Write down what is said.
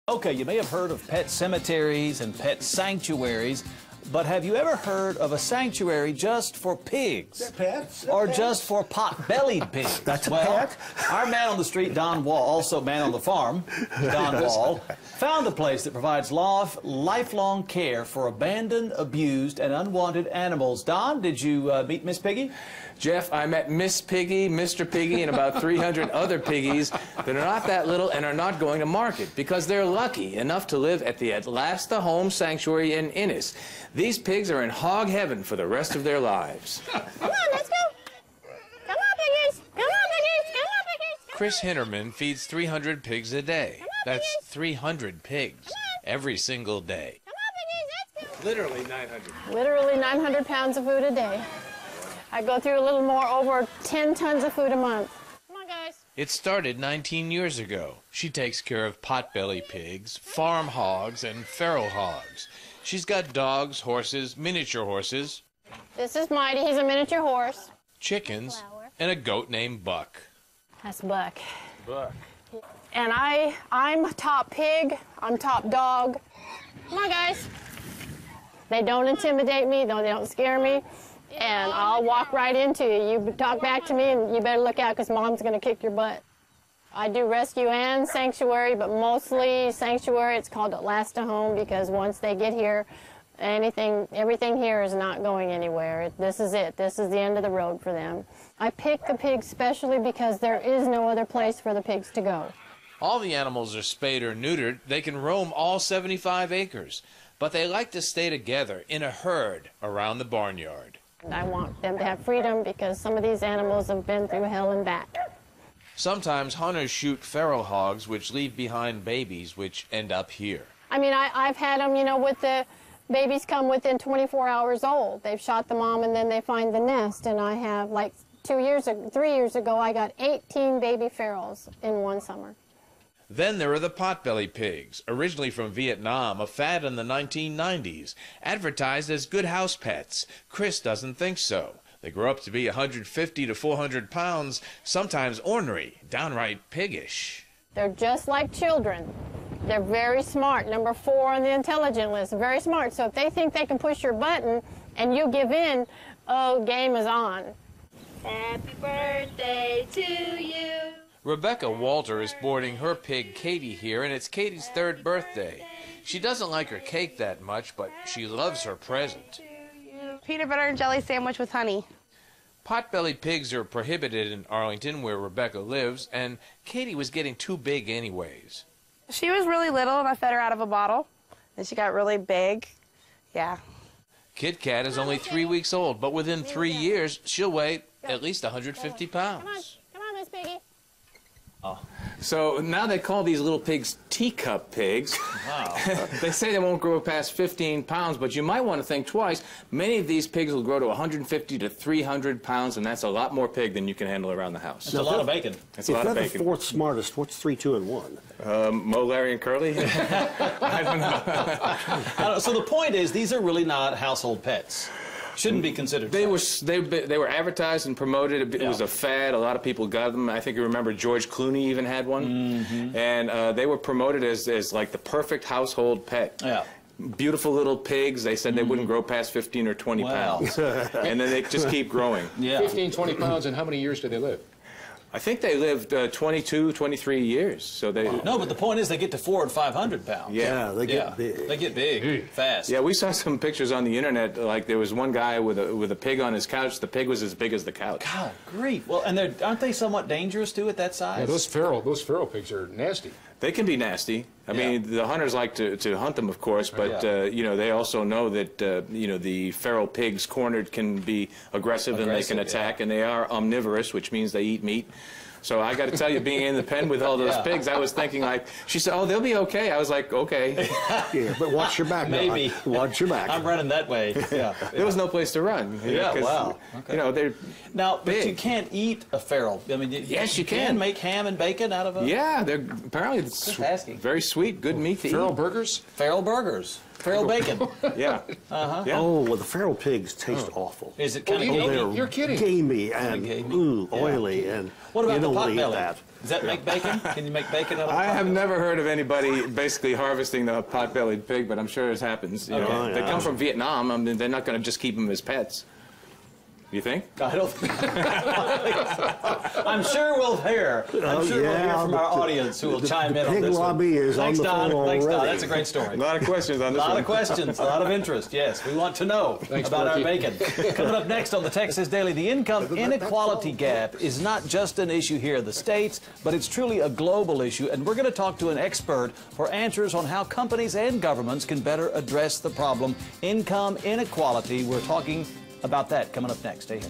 Okay, you may have heard of pet cemeteries and pet sanctuaries, but have you ever heard of a sanctuary just for pigs? They're pets. Or just for pot-bellied pigs? That's a pet. Our man on the street, Don Wall, also man on the farm, Don Wall, found a place that provides lifelong care for abandoned, abused, and unwanted animals. Don, did you meet Miss Piggy? Jeff, I met Miss Piggy, Mr. Piggy, and about 300 other piggies that are not that little and are not going to market because they're lucky enough to live at the Atlasta Home Sanctuary in Innis. These pigs are in hog heaven for the rest of their lives. Come on, let's go. Come on, piggies. Come on, piggies. Come on, piggies. Chris Hinterman feeds 300 pigs a day. On, That's piggies. 300 pigs every single day. Come on, piggies, let's go. Literally 900. Literally 900 pounds of food a day. I go through a little more, over 10 tons of food a month. Come on, guys. It started 19 years ago. She takes care of potbelly pigs, farm hogs, and feral hogs. She's got dogs, horses, miniature horses, This is Mighty. He's a miniature horse. chickens, and a goat named Buck. That's Buck. Buck. And I'm top pig. I'm top dog. Come on, guys. They don't intimidate me. They don't scare me. And I'll walk right into you. You talk back to me, and you better look out because Mom's going to kick your butt. I do rescue and sanctuary, but mostly sanctuary. It's called Atlasta Home because once they get here, everything here is not going anywhere. This is it. This is the end of the road for them. I pick the pigs specially because there is no other place for the pigs to go. All the animals are spayed or neutered. They can roam all 75 acres, but they like to stay together in a herd around the barnyard. I want them to have freedom because some of these animals have been through hell and back. Sometimes hunters shoot feral hogs which leave behind babies which end up here. I mean, I've had them, you know, with the babies come within 24 hours old. They've shot the mom and then they find the nest. And I have, like 3 years ago, I got 18 baby ferals in one summer. Then there are the potbelly pigs, originally from Vietnam, a fad in the 1990s, advertised as good house pets. Chris doesn't think so. They grow up to be 150 to 400 pounds, sometimes ornery, downright piggish. They're just like children. They're very smart. Number 4 on the intelligent list, very smart. So if they think they can push your button and you give in, oh, game is on. Happy birthday to you. Rebecca Walter is boarding her pig Katie here, and it's Katie's 3rd birthday. She doesn't like her cake that much, but she loves her present. Peanut butter and jelly sandwich with honey. Potbelly pigs are prohibited in Arlington, where Rebecca lives, and Katie was getting too big anyways. She was really little, and I fed her out of a bottle. Then she got really big. Yeah. Kit Kat is only 3 weeks old, but within 3 years, she'll weigh at least 150 pounds. Come on, Miss Piggy. So now they call these little pigs teacup pigs. Wow. They say they won't grow past 15 pounds, but you might want to think twice. Many of these pigs will grow to 150 to 300 pounds, and that's a lot more pig than you can handle around the house. It's a lot of bacon. It's a lot of If they're bacon. the 4th smartest, what's 3, 2, and 1? Mo, Larry, and Curly? I don't know. So the point is, these are really not household pets. Shouldn't be considered. They were advertised and promoted. It was a fad. A lot of people got them. I think you remember George Clooney even had one. Mm-hmm. And they were promoted as like the perfect household pet. Yeah. Beautiful little pigs. They said they wouldn't grow past 15 or 20 pounds. And then they just keep growing. Yeah. 15, 20 pounds, and how many years do they live? I think they lived 22, 23 years. So they. No, but the point is they get to 400 and 500 pounds. Yeah, they get big. They get big, fast. Yeah, we saw some pictures on the internet. Like there was one guy with a pig on his couch. The pig was as big as the couch. God, grief. Well, and aren't they somewhat dangerous too at that size? Yeah, those feral pigs are nasty. They can be nasty. I mean, the hunters like to hunt them, of course, but you know, they also know that you know, the feral pigs cornered can be aggressive and they can attack, and they are omnivorous, which means they eat meat. So I got to tell you, being in the pen with all those pigs, I was thinking like, she said, oh, they'll be okay. I was like, okay. Yeah, but watch your back. Maybe. Watch your back. I'm running that way. Yeah. There was no place to run. Yeah, wow. Okay. You know, they're Now, big. but you can't eat a feral. I mean, yes, you can make ham and bacon out of a... Yeah, they're apparently it's asking. very sweet, good meat to Feral eat. burgers? Feral burgers. Feral bacon. Yeah. Yeah. Oh, well, the feral pigs taste awful. Is it kind of You're kidding. Gamey and gamey. oily and What about you the don't wanna eat potbelly? that. Does that make bacon? Can you make bacon out of I pot? have never heard of anybody basically harvesting the pot-bellied pig, but I'm sure it happens. You know, yeah. they come from Vietnam. I mean, they're not going to just keep them as pets. You think? I don't think so. I'm sure we'll hear. I'm sure we'll hear from our audience who will chime in on pig this one. lobby is Thanks, on the Don. phone Thanks, Don. already. That's a great story. A lot of questions on A this lot one. of questions, a lot of interest. Yes, we want to know about our bacon. Coming up next on the Texas Daily, the income inequality gap is not just an issue here in the States, but it's truly a global issue. And we're going to talk to an expert for answers on how companies and governments can better address the problem. Income inequality. We're talking about that coming up next. Stay here.